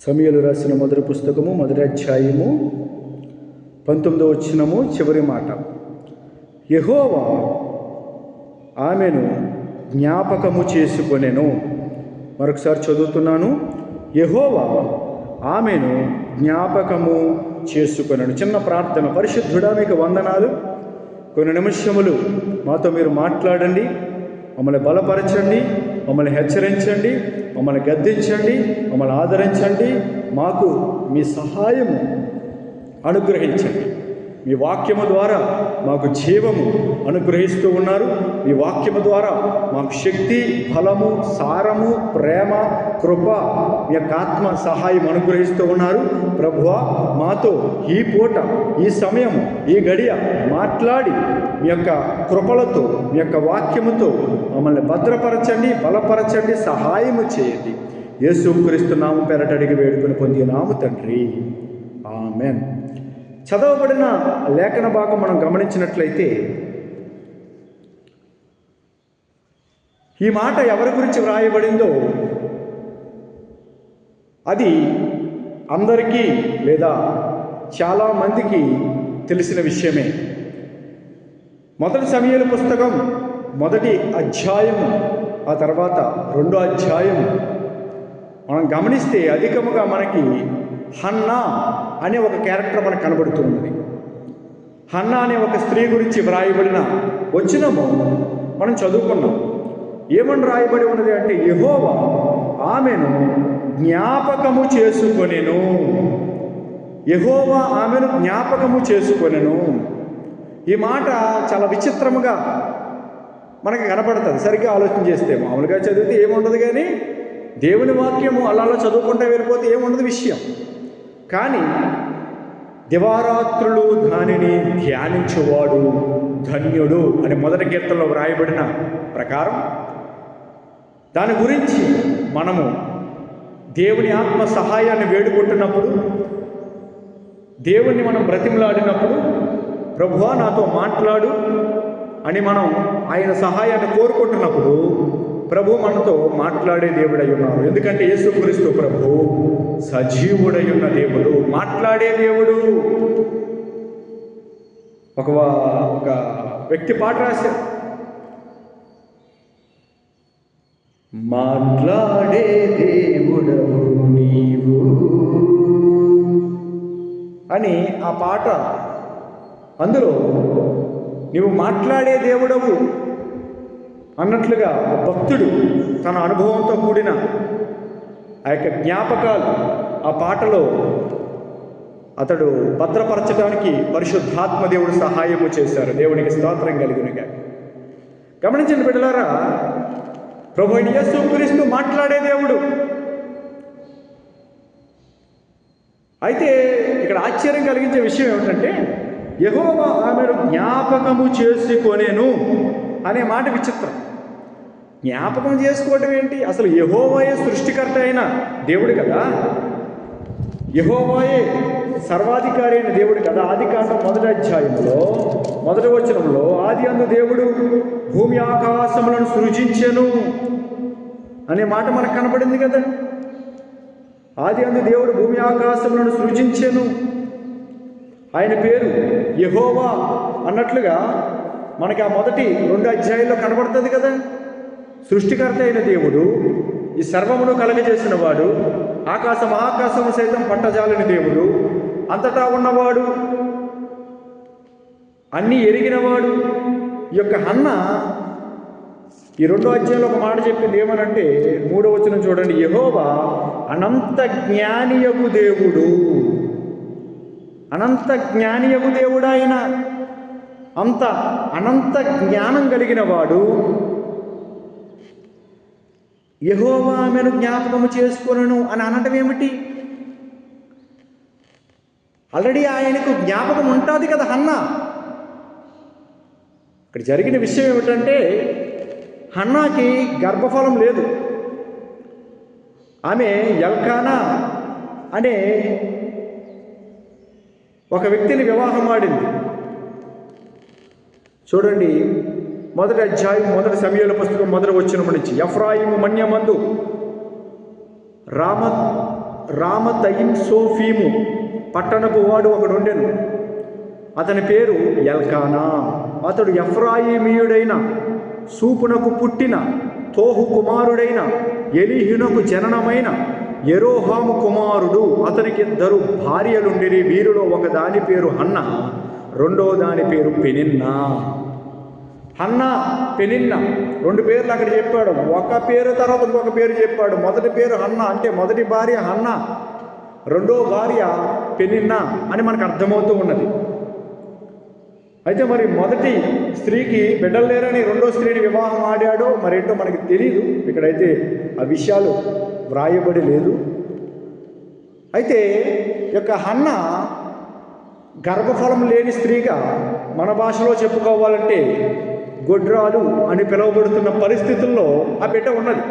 సమూయేలు రాసిన మొదటి పుస్తకము మొదటి అధ్యాయము 19వ వచనము చివరి మాట. యెహోవా ఆమెను జ్ఞాపకము చేసుకొనెను. మరొకసారి చదువుతున్నాను. యెహోవా ఆమెను జ్ఞాపకము చేసుకొనెను. చిన్న ప్రార్థన. పరిశుద్ధుడా, మీకు వందనాలు. కొన్ని నిమిషములు మాతో మీరు మాట్లాడండి, మమ్మల్ని బలపరచండి, మమ్మల్ని హెచ్చరించండి, మమ్మల్ని గద్దించండి, మమ్మల్ని ఆదరించండి. మాకు మీ సహాయము అనుగ్రహించండి. మీ వాక్యము ద్వారా మాకు జీవము అనుగ్రహిస్తూ ఉన్నారు. మీ వాక్యము ద్వారా మాకు శక్తి, బలము, సారము, ప్రేమ, కృప, మీ యొక్క ఆత్మ సహాయం అనుగ్రహిస్తూ ఉన్నారు. ప్రభువా, మాతో ఈ పూట, ఈ సమయం, ఈ గడియ మాట్లాడి మీ యొక్క కృపలతో, మీ యొక్క వాక్యముతో మమ్మల్ని భద్రపరచండి, బలపరచండి, సహాయము చేయండి. యేసుక్రీస్తు నామం పేరట అడిగి వేడుకొని పొందినాము తండ్రి. ఆమెన్. చదవబడిన లేఖన భాగం మనం గమనించినట్లయితే ఈ మాట ఎవరి గురించి వ్రాయబడిందో అది అందరికీ లేదా చాలామందికి తెలిసిన విషయమే. మొదటి సమూయేలు పుస్తకం మొదటి అధ్యాయము, ఆ తర్వాత 2వ అధ్యాయము మనం గమనిస్తే అధికముగా మనకి హన్నా అనే ఒక క్యారెక్టర్ మనకు కనబడుతున్నది. హన్నా అనే ఒక స్త్రీ గురించి వ్రాయబడిన వచనము మనం చదువుకున్నాం. ఏమని రాయబడి ఉన్నది అంటే, యెహోవా ఆమెను జ్ఞాపకము చేసుకొనెను. యెహోవా ఆమెను జ్ఞాపకము చేసుకొనెను. ఈ మాట చాలా విచిత్రముగా మనకి కనపడుతుంది. సరిగ్గా ఆలోచన చేస్తే మామూలుగా చదివితే ఏముండదు, కానీ దేవుని వాక్యము అలా చదువుకుంటూ వెళ్ళిపోతే ఏముండదు విషయం. కానీ దివారాత్రులు దానిని ధ్యానించువాడు ధన్యుడు అని మొదటి కీర్తనలో వ్రాయబడిన ప్రకారం దాని గురించి మనము దేవుని ఆత్మ సహాయాన్ని వేడుకుంటున్నప్పుడు, దేవుణ్ణి మనం బ్రతిమలాడినప్పుడు, ప్రభువా నాతో మాట్లాడు అని మనం ఆయన సహాయాన్ని కోరుకుంటున్నప్పుడు ప్రభు మనతో మాట్లాడే దేవుడై ఉన్నారు. ఎందుకంటే యేసుక్రీస్తు ప్రభు సజీవుడై ఉన్న దేవుడు, మాట్లాడే దేవుడు. ఒక వ్యక్తి పాట రాశారు, మాట్లాడే దేవుడవు నీవు అని ఆ పాట. అందులో నీవు మాట్లాడే దేవుడవు అన్నట్లుగా భక్తుడు తన అనుభవంతో కూడిన ఆ యొక్క జ్ఞాపకాలు ఆ పాటలో అతడు భద్రపరచడానికి పరిశుద్ధాత్మ దేవుడు సహాయము చేశారు. దేవునికి స్తోత్రం కలుగునుగా. గమనించిన బిడ్డలారా, ప్రభు అయిన యేసుక్రీస్తు మాట్లాడే దేవుడు. అయితే ఇక్కడ ఆశ్చర్యం కలిగించే విషయం ఏమిటంటే, యెహోవా ఆమెను జ్ఞాపకము చేసుకొనెను అనే మాట విచిత్రం. జ్ఞాపకం చేసుకోవటం ఏంటి? అసలు యెహోవాయే సృష్టికర్త అయిన దేవుడు కదా, యెహోవాయే సర్వాధికారి అయిన దేవుడు కదా. ఆదికాండం 1వ అధ్యాయంలో 1వ వచనంలో ఆది అందు దేవుడు భూమి ఆకాశములను సృజించెను అనే మాట మనకు కనపడింది కదా. ఆది అందు దేవుడు భూమి ఆకాశములను సృజించెను. ఆయన పేరు యెహోవా అన్నట్లుగా మనకి ఆ మొదటి 2 అధ్యాయాల్లో కనబడుతుంది కదా. సృష్టికర్త అయిన దేవుడు, ఈ సర్వమును కలగజేసిన వాడు, మహాకాశము సైతం పట్టజాలని దేవుడు, అంతటా ఉన్నవాడు, అన్నీ ఎరిగినవాడు. ఈ యొక్క హన్న ఈ 2వ అధ్యాయంలో ఒక మాట చెప్పింది. ఏమనంటే 3వ వచనం చూడండి, యెహోవా అనంత జ్ఞానియగు దేవుడు. అనంత జ్ఞానియగు దేవుడు ఆయన. అంత అనంత జ్ఞానం కలిగిన వాడు. యెహోవా ఆమెను జ్ఞాపకము చేసుకొనెను అని అనటం ఏమిటి? ఆల్రెడీ ఆయనకు జ్ఞాపకం ఉంటుంది కదా హన్నా. ఇక్కడ జరిగిన విషయం ఏమిటంటే, హన్నాకి గర్భఫలం లేదు. ఆమె ఎల్కానా అనే ఒక వ్యక్తిని వివాహం ఆడింది. చూడండి, మొదటి అధ్యాయం మొదటి సమూయేలు పుస్తకం మొదటి వచనం నుంచి, ఎఫ్రాయిము మన్యమందు రామతయిన్ సోఫీము పట్టణపు వాడు ఒకడు ఉండెను. అతని పేరు ఎల్కానా. అతడు ఎఫ్రాయిమీయుడైన సూపునకు పుట్టిన తోహు కుమారుడైన ఎలీహునకు జననమైన యెరోహాము కుమారుడు. అతనికి 2 భార్యలుండిరి. వీరిలో ఒక దాని పేరు హన్నా, రెండో దాని పేరు పెనిన్నా. హన్నా, పెనిన్నా 2 పేర్లు అక్కడ చెప్పాడు. ఒక పేరు తర్వాత ఇంకొక పేరు చెప్పాడు. మొదటి పేరు హన్నా అంటే మొదటి భార్య హన్నా, రెండో భార్య పెనిన్నా అని మనకు అర్థమవుతూ ఉన్నది. అయితే మరి మొదటి స్త్రీకి బిడ్డలు లేరని రెండో స్త్రీని వివాహం ఆడాడో మరేంటో మనకి తెలియదు. ఇక్కడైతే ఆ విషయాలు వ్రాయబడి లేదు. అయితే యొక్క హన్నా గర్భఫలం లేని స్త్రీగా మన భాషలో చెప్పుకోవాలంటే గొడ్రాలు అని పిలువబడుతున్న పరిస్థితుల్లో ఆ బిడ్డ ఉన్నది.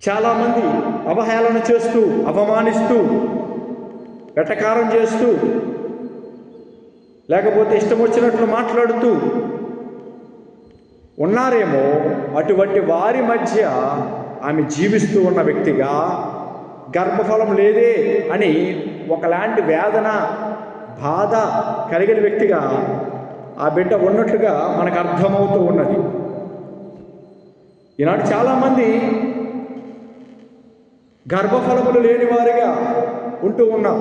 చాలామంది అవహేళన చేస్తూ, అవమానిస్తూ, వెటకారం చేస్తూ, లేకపోతే ఇష్టం వచ్చినట్లు మాట్లాడుతూ ఉన్నారేమో. అటువంటి వారి మధ్య ఆమె జీవిస్తూ ఉన్న వ్యక్తిగా, గర్భఫలం లేదే అని ఒకలాంటి వేదన, బాధ కలిగిన వ్యక్తిగా ఆ బిడ్డ ఉన్నట్లుగా మనకు అర్థమవుతూ ఉన్నది. ఈనాడు చాలామంది గర్భఫలములు లేని వారిగా ఉంటూ ఉన్నాం.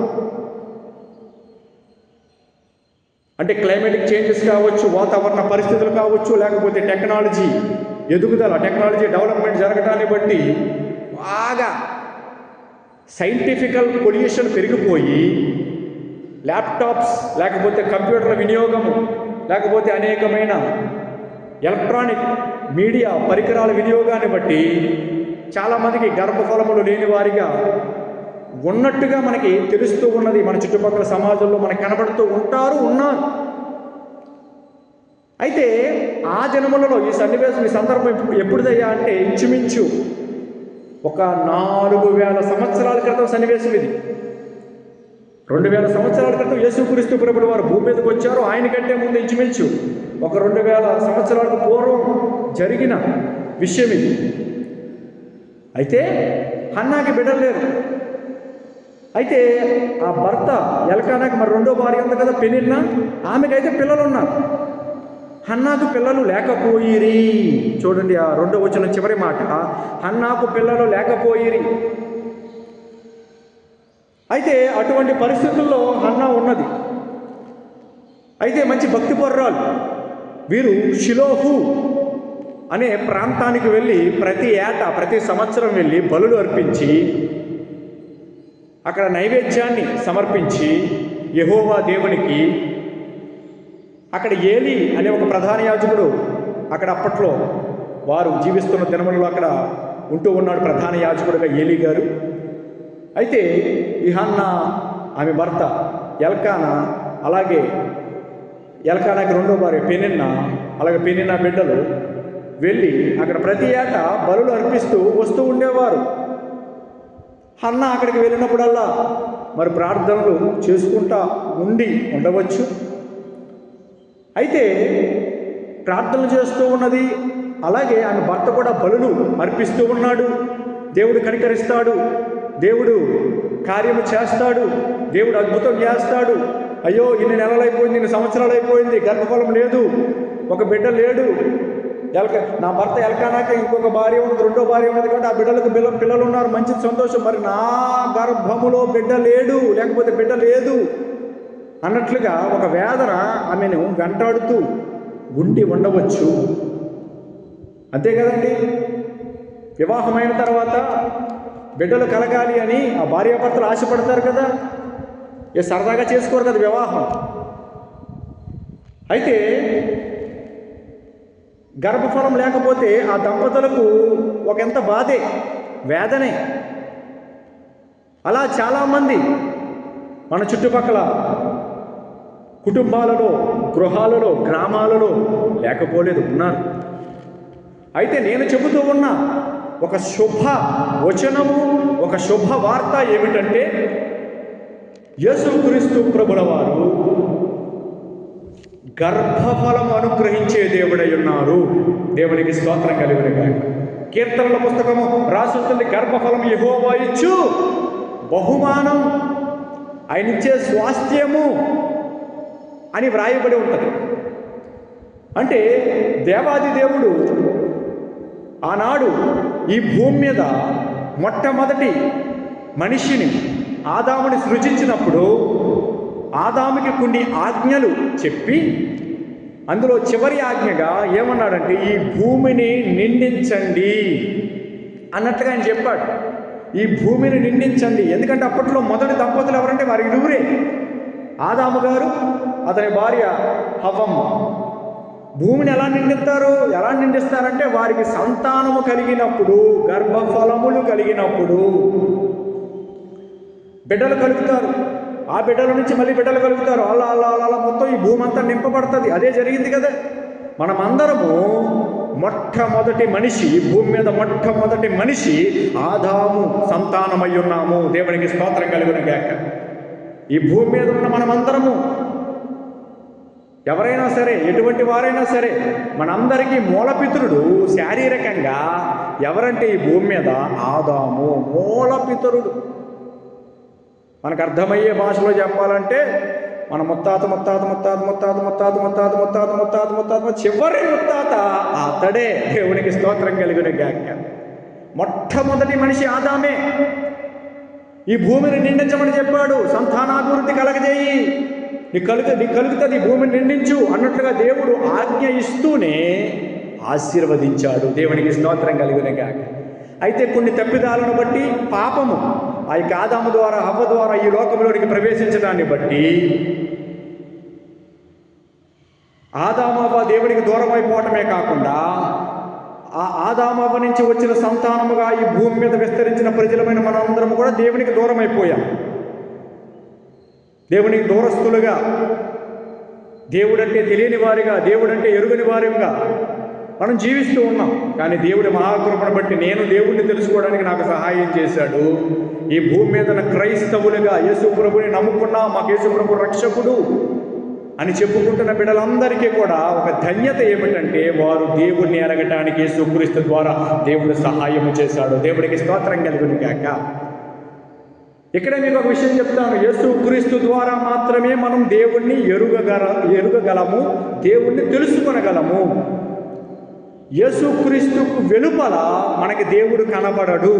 అంటే క్లైమేటిక్ చేంజెస్ కావచ్చు, వాతావరణ పరిస్థితులు కావచ్చు, లేకపోతే టెక్నాలజీ ఎదుగుదల, టెక్నాలజీ డెవలప్మెంట్ జరగటాన్ని బట్టి బాగా సైంటిఫికల్ పొల్యూషన్ పెరిగిపోయి ల్యాప్టాప్స్, లేకపోతే కంప్యూటర్ల వినియోగము, లేకపోతే అనేకమైన ఎలక్ట్రానిక్ మీడియా పరికరాల వినియోగాన్ని బట్టి చాలామందికి గర్భఫలములు లేని వారిగా ఉన్నట్టుగా మనకి తెలుస్తూ ఉన్నది. మన చుట్టుపక్కల సమాజంలో మనకు కనబడుతూ ఉన్నారు. అయితే ఆ జన్మలలో ఈ సన్నివేశం, ఈ సందర్భం ఎప్పుడుదయ్యా అంటే ఇంచుమించు ఒక 4000 సంవత్సరాల క్రితం సన్నివేశం ఇది. 2000 సంవత్సరాల క్రితం యేసుక్రీస్తు ప్రభువు వారు భూమి మీదకి వచ్చారు. ఆయన కంటే ముందు ఇంచుమించు ఒక 2000 సంవత్సరాలకు పూర్వం జరిగిన విషయం ఇది. అయితే హన్నాకి బిడ్డలు లేరు. అయితే ఆ భర్త ఎల్కానాకి మరి రెండో భార్య ఉంది కదా పెనిన్నా, ఆమెకైతే పిల్లలు ఉన్నారు. హన్నాకు పిల్లలు లేకపోయిరి. చూడండి ఆ 2వ వచనం చివరి మాట, హన్నాకు పిల్లలు లేకపోయిరి. అయితే అటువంటి పరిస్థితుల్లో హన్నా ఉన్నది. అయితే మంచి భక్తిపరురాలు. వీరు షిలోహు అనే ప్రాంతానికి వెళ్ళి ప్రతి సంవత్సరం వెళ్ళి బలులు అర్పించి అక్కడ నైవేద్యాన్ని సమర్పించి యెహోవా దేవునికి, అక్కడ ఏలీ అనే ఒక ప్రధాన యాజకుడు అక్కడ అప్పట్లో వారు జీవిస్తున్న దినములలో అక్కడ ఉంటూ ఉన్నాడు, ప్రధాన యాజకుడుగా ఏలీ గారు. అయితే ఈ హన్నా, ఆమె భర్త ఎల్కానా, అలాగే ఎల్కానాకి రెండో భార్య పెనిన్నా, అలాగే పెనిన్నా బిడ్డలు వెళ్ళి అక్కడ ప్రతి ఏటా బలులు అర్పిస్తూ వస్తూ ఉండేవారు. హన్నా అక్కడికి వెళ్ళినప్పుడల్లా మరి ప్రార్థనలు చేసుకుంటా ఉండవచ్చు. అయితే ప్రార్థనలు చేస్తూ ఉన్నది. అలాగే ఆమె భర్త కూడా బలులు అర్పిస్తూ ఉన్నాడు. దేవుడు కనికరిస్తాడు, దేవుడు కార్యము చేస్తాడు, దేవుడు అద్భుతం చేస్తాడు. అయ్యో ఇన్ని నెలలు అయిపోయింది, ఇన్ని సంవత్సరాలు అయిపోయింది, గర్భఫలం లేదు, ఒక బిడ్డ లేడు. నా భర్త ఎల్కానాకి ఇంకొక భార్య ఉంది, రెండో భార్య ఉన్నది కాబట్టి ఆ బిడ్డలకు పిల్లలు ఉన్నారు, మంచి సంతోషం. మరి నా గర్భములో బిడ్డ లేడు, లేకపోతే బిడ్డ లేదు అన్నట్లుగా ఒక వేదన ఆమెను వెంటాడుతూ ఉండి ఉండవచ్చు. అంతే కదండి. వివాహమైన తర్వాత బిడ్డలు కలగాలి అని ఆ భార్యాభర్తలు ఆశపడతారు కదా, సరదాగా చేసుకోరు కదా వివాహం. అయితే గర్భఫలం లేకపోతే ఆ దంపతులకు ఒకంత బాధే, వేదనే. అలా చాలామంది మన చుట్టుపక్కల కుటుంబాలలో, గృహాలలో, గ్రామాలలో లేకపోలేదు, ఉన్నారు. అయితే నేను చెబుతూ ఉన్న ఒక శుభ వచనము, ఒక శుభ వార్త ఏమిటంటే యేసుక్రీస్తు ప్రభుల వారు గర్భఫలం అనుగ్రహించే దేవుడై ఉన్నారు. దేవునికి స్తోత్రం కలుగును గాక. కీర్తనల పుస్తకము రాసుంటుంది, గర్భఫలం యెహోవా ఇచ్చు బహుమానం, ఆయన ఇచ్చే స్వాస్థ్యము అని వ్రాయబడి ఉంటుంది. అంటే దేవాది దేవుడు ఆనాడు ఈ భూమి మీద మొట్టమొదటి మనిషిని ఆదాముని సృజించినప్పుడు ఆదాముకి కొన్ని ఆజ్ఞలు చెప్పి అందులో చివరి ఆజ్ఞగా ఏమన్నాడంటే ఈ భూమిని నిండించండి అన్నట్టుగా ఆయన చెప్పాడు. ఈ భూమిని నిండించండి. ఎందుకంటే అప్పట్లో మొదటి దంపతులు ఎవరంటే వారి ఇరువురే, ఆదాము గారు అతని భార్య హవ్వమ్మ. భూమిని ఎలా నిండిస్తారంటే వారికి సంతానము కలిగినప్పుడు, గర్భఫలములు కలిగినప్పుడు బిడ్డలు కలుగుతారు. ఆ బిడ్డల నుంచి మళ్ళీ బిడ్డలు కలుగుతారు. అలా అలా అలా మొత్తం ఈ భూమి అంతా నింపబడుతుంది. అదే జరిగింది కదా. మనమందరము మొట్టమొదటి మనిషి, భూమి మీద మొట్టమొదటి మనిషి ఆదాము సంతానమై ఉన్నాము. దేవునికి స్తోత్రం కలుగును గాక. ఈ భూమి మీద ఉన్న మనమందరము ఎవరైనా సరే, ఎటువంటి వారైనా సరే, మనందరికీ మూలపితరుడు శారీరకంగా ఎవరంటే ఈ భూమి మీద ఆదాము మూలపితరుడు. మనకు అర్థమయ్యే భాషలో చెప్పాలంటే మన ముత్తాత చివరి ముత్తాత అతడే. దేవునికి స్తోత్రం కలుగును గాక. మొట్టమొదటి మనిషి ఆదామే. ఈ భూమిని నిండించమని చెప్పాడు. సంతానాభివృద్ధి కలగజేయి, నీకు కలుగుతుంది, భూమిని నిండించు అన్నట్లుగా దేవుడు ఆజ్ఞ ఇస్తూనే ఆశీర్వదించాడు. దేవునికి స్తోత్రం కలుగును గాక. అయితే కొన్ని తప్పిదాలను బట్టి, పాపము ఆ యొక్క ఆదాము ద్వారా హవ్వ ద్వారా ఈ లోకంలోనికి ప్రవేశించడాన్ని బట్టి ఆదాము హవ్వ దేవునికి దూరం అయిపోవటమే కాకుండా ఆ ఆదాము హవ్వ నుంచి వచ్చిన సంతానముగా ఈ భూమి మీద విస్తరించిన ప్రజలమైన మనందరం కూడా దేవునికి దూరం అయిపోయాం. దేవునికి దూరస్తులుగా, దేవుడంటే తెలియని వారిగా, దేవుడంటే ఎరుగని వారిగా మనం జీవిస్తూ ఉన్నాం. కానీ దేవుడి మహాకృపను బట్టి నేను దేవుణ్ణి తెలుసుకోవడానికి నాకు సహాయం చేశాడు. ఈ భూమి మీద క్రైస్తవులుగా యేసు ప్రభుని నమ్ముకున్నా, మాకు యేసు ప్రభు రక్షకుడు అని చెప్పుకుంటున్న బిడ్డలందరికీ కూడా ఒక ధన్యత ఏమిటంటే వారు దేవుణ్ణి ఎరగటానికి యేసుక్రీస్తు ద్వారా దేవుడు సహాయం చేశాడు. దేవుడికి స్తోత్రం కలుగును గాక. ఇక్కడే మీకు ఒక విషయం చెప్తాను. యేసుక్రీస్తు ద్వారా మాత్రమే మనం దేవుణ్ణి ఎరుగగలము, దేవుణ్ణి తెలుసుకొనగలము. యేసుక్రీస్తుకు వెలుపల మనకి దేవుడు కనబడడు.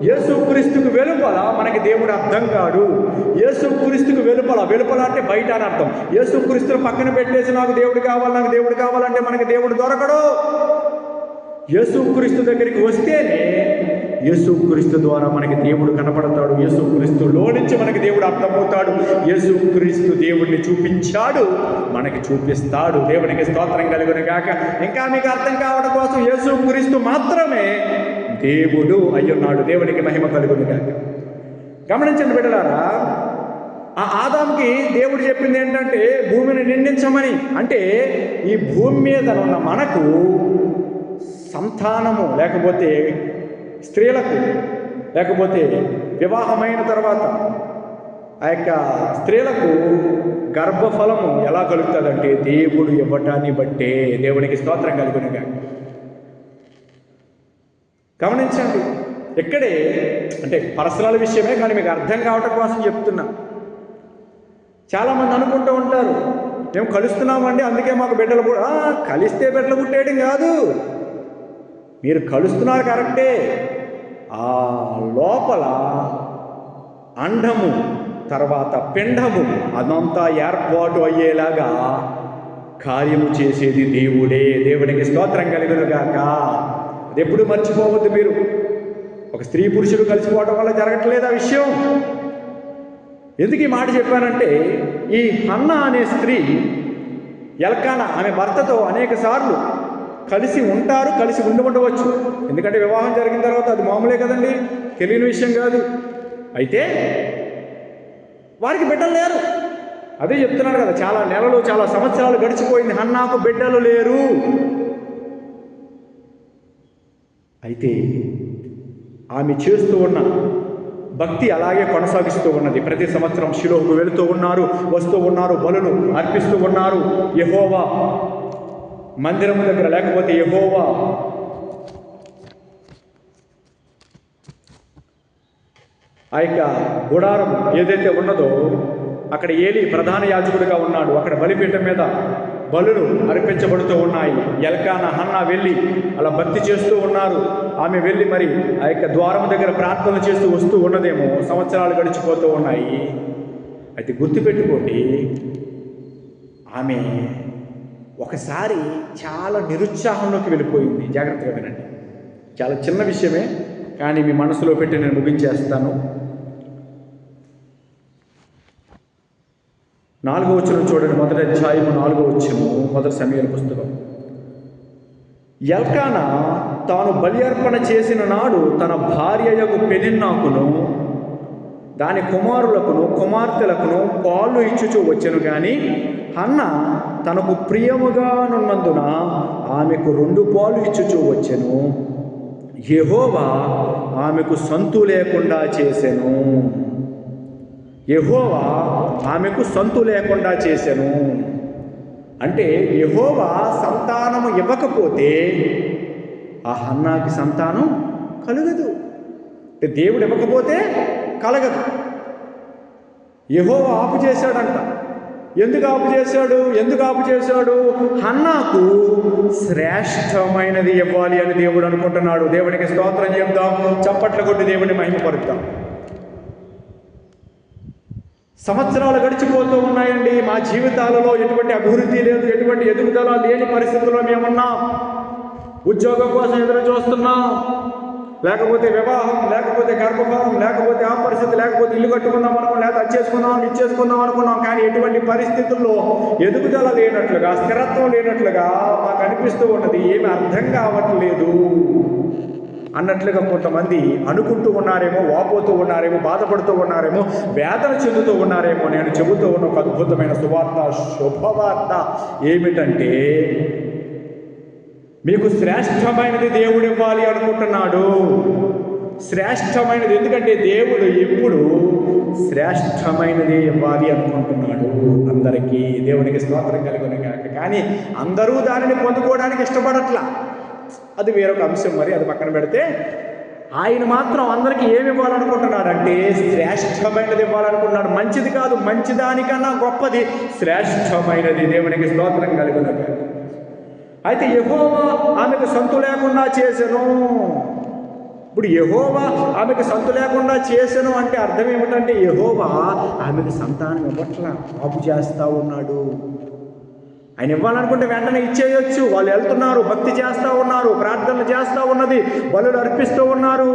యేసుక్రీస్తుకు వెలుపల మనకి దేవుడు అర్థం కాడు. యేసుక్రీస్తుకు వెలుపల అంటే బయట అని అర్థం. యేసుక్రీస్తును పక్కన పెట్టేసి నాకు దేవుడు కావాలంటే మనకి దేవుడు దొరకడు. యేసుక్రీస్తు దగ్గరికి వస్తేనే యేసుక్రీస్తు ద్వారా మనకి దేవుడు కనపడతాడు. యేసుక్రీస్తులో నుంచి మనకి దేవుడు అర్థమవుతాడు. యేసుక్రీస్తు దేవుడిని చూపించాడు, మనకి చూపిస్తాడు. దేవునికి స్తోత్రం కలుగును గాక. ఇంకా మీకు అర్థం కావడం కోసం యేసుక్రీస్తు మాత్రమే దేవుడు అయ్యున్నాడు. దేవునికి మహిమ కలుగును గాక. గమనించండి బిడ్డలారా, ఆ ఆదాముకి దేవుడు చెప్పింది ఏంటంటే భూమిని నిండించమని. అంటే ఈ భూమి మీద ఉన్న మనకు సంతానము లేకపోతే స్త్రీలకు, లేకపోతే వివాహమైన తర్వాత ఆ యొక్క స్త్రీలకు గర్భఫలము ఎలా కలుగుతుందంటే దేవుడు ఇవ్వటాన్ని బట్టే. దేవునికి స్తోత్రం కలుగునుగా. గమనించండి, ఇక్కడే అంటే పర్సనల్ విషయమే, కానీ మీకు అర్థం కావటం కోసం చెప్తున్నా. చాలామంది అనుకుంటూ ఉంటారు, మేము కలుస్తున్నామండి అందుకే మాకు బిడ్డలు కలిస్తే బిడ్డలు పుట్టేయడం కాదు. మీరు కలుస్తున్నారు కరెక్టే, ఆ లోపల అండము తర్వాత పిండము అదంతా ఏర్పాటు అయ్యేలాగా కార్యము చేసేది దేవుడే. దేవునికి స్తోత్రం కలుగును గాక. అది ఎప్పుడు మర్చిపోవద్దు మీరు. ఒక స్త్రీ పురుషుడు కలిసిపోవడం వల్ల జరగట్లేదు ఆ విషయం. ఎందుకు ఈ మాట చెప్పానంటే, ఈ హన్నా అనే స్త్రీ ఎల్కానా ఆమె భర్తతో అనేక సార్లు కలిసి ఉంటారు, కలిసి ఉండవచ్చు. ఎందుకంటే వివాహం జరిగిన తర్వాత అది మామూలే కదండి, తెలియని విషయం కాదు. అయితే వారికి బిడ్డలు లేరు. అదే చెప్తున్నాను కదా, చాలా నెలలు చాలా సంవత్సరాలు గడిచిపోయింది, హన్నాకు బిడ్డలు లేరు. అయితే ఆమె చేస్తూ ఉన్న భక్తి అలాగే కొనసాగిస్తూ ఉన్నది. ప్రతి సంవత్సరం షిలోహుకు వెళుతూ ఉన్నారు, వస్తూ ఉన్నారు, బలులు అర్పిస్తూ ఉన్నారు. యెహోవా మందిరము దగ్గర లేకపోతే యెహోవా ఆ యొక్క గుడారం ఏదైతే ఉన్నదో అక్కడ ఏలి ప్రధాన యాజకుడిగా ఉన్నాడు. అక్కడ బలిపీఠం మీద బలులు అర్పించబడుతూ ఉన్నాయి. ఎల్కానా హన్నా వెళ్ళి అలా భక్తి చేస్తూ ఉన్నారు. ఆమె వెళ్ళి మరి ఆ యొక్క ద్వారం దగ్గర ప్రార్థన చేస్తూ వస్తూ ఉన్నదేమో. సంవత్సరాలు గడిచిపోతూ ఉన్నాయి. అయితే గుర్తుపెట్టుకోండి, ఆమె ఒకసారి చాలా నిరుత్సాహంలోకి వెళ్ళిపోయింది. జాగ్రత్తగా వినండి, చాలా చిన్న విషయమే కానీ మీ మనసులో పెట్టి నేను ముగించేస్తాను. 4వ వచనం చూడండి, మొదటి అధ్యాయము 4వ వచనము, మొదటి సమూయేలు పుస్తకం. ఎల్కానా తాను బలి అర్పణ చేసిన నాడు తన భార్యయగు పెనిన్నాకును దాని కుమారులకును కుమార్తెలకును పాలు ఇచ్చుచూ వచ్చెను. కానీ హన్న తనకు ప్రియముగానున్నందున ఆమెకు 2 పాలు ఇచ్చుచూ వచ్చెను. యెహోవా ఆమెకు సంతు లేకుండా చేసెను. యెహోవా ఆమెకు సంతు లేకుండా చేసెను అంటే యెహోవా సంతానము ఇవ్వకపోతే ఆ హన్నాకి సంతానం కలగదు. అంటే దేవుడు ఇవ్వకపోతే కలగదు. యెహోవా ఆపు చేశాడంట. ఎందుకు ఆపు చేశాడు? హన్నాకు శ్రేష్టమైనది ఇవ్వాలి అని దేవుడు అనుకుంటున్నాడు. దేవునికి స్తోత్రం చెప్దాం, చప్పట్లు కొట్టి దేవుడిని మహిమపరుద్దాం. సంవత్సరాలు గడిచిపోతూ ఉన్నాయండి. మా జీవితాలలో ఎటువంటి అభివృద్ధి లేదు, ఎటువంటి ఎదుగుదల లేని పరిస్థితుల్లో మేమున్నాం. ఉద్యోగం కోసం ఎదురు చూస్తున్నాం, లేకపోతే వివాహం, లేకపోతే గర్భఫలం, లేకపోతే ఆ పరిస్థితి, లేకపోతే ఇల్లు కట్టుకుందాం అనుకున్నాం, లేకపోతే అది చేసుకుందాం అనుకున్నాం. కానీ ఎటువంటి పరిస్థితుల్లో ఎదుగుదల లేనట్లుగా, స్థిరత్వం లేనట్లుగా మాకు అనిపిస్తూ ఉన్నది. ఏమి అర్థం కావట్లేదు అన్నట్లుగా కొంతమంది అనుకుంటూ ఉన్నారేమో, వాపోతూ ఉన్నారేమో, బాధపడుతూ ఉన్నారేమో, వేదన చెందుతూ ఉన్నారేమో. నేను చెబుతూ ఉన్న ఒక అద్భుతమైన సువార్త, శుభవార్త ఏమిటంటే, మీకు శ్రేష్టమైనది దేవుడు ఇవ్వాలి అనుకుంటున్నాడు. శ్రేష్టమైనది, ఎందుకంటే దేవుడు ఎప్పుడు శ్రేష్టమైనది ఇవ్వాలి అనుకుంటున్నాడు అందరికీ. దేవునికి స్తోత్రం కలుగును గాక. కానీ అందరూ దానిని పొందుకోవడానికి ఇష్టపడట్లా. అది వేరొక అంశం, మరి అది పక్కన పెడితే ఆయన మాత్రం అందరికీ ఏమి ఇవ్వాలనుకుంటున్నాడంటే శ్రేష్టమైనది ఇవ్వాలనుకుంటున్నాడు. మంచిది కాదు, మంచిదానికన్నా గొప్పది శ్రేష్టమైనది. దేవునికి స్తోత్రం కలుగును గాక. అయితే యెహోవా ఆమెకు సంతు లేకుండా చేసెను. ఇప్పుడు యెహోవా ఆమెకు సంతు లేకుండా చేసెను అంటే అర్థం ఏమిటంటే యెహోవా ఆమెకు సంతానం ఇవ్వట్లా, ఆపు చేస్తూ ఉన్నాడు. ఆయన ఇవ్వాలనుకుంటే వెంటనే ఇచ్చేయొచ్చు. వాళ్ళు వెళ్తున్నారు, భక్తి చేస్తూ ఉన్నారు, ప్రార్థనలు చేస్తూ ఉన్నది, బలులు అర్పిస్తూ ఉన్నారు.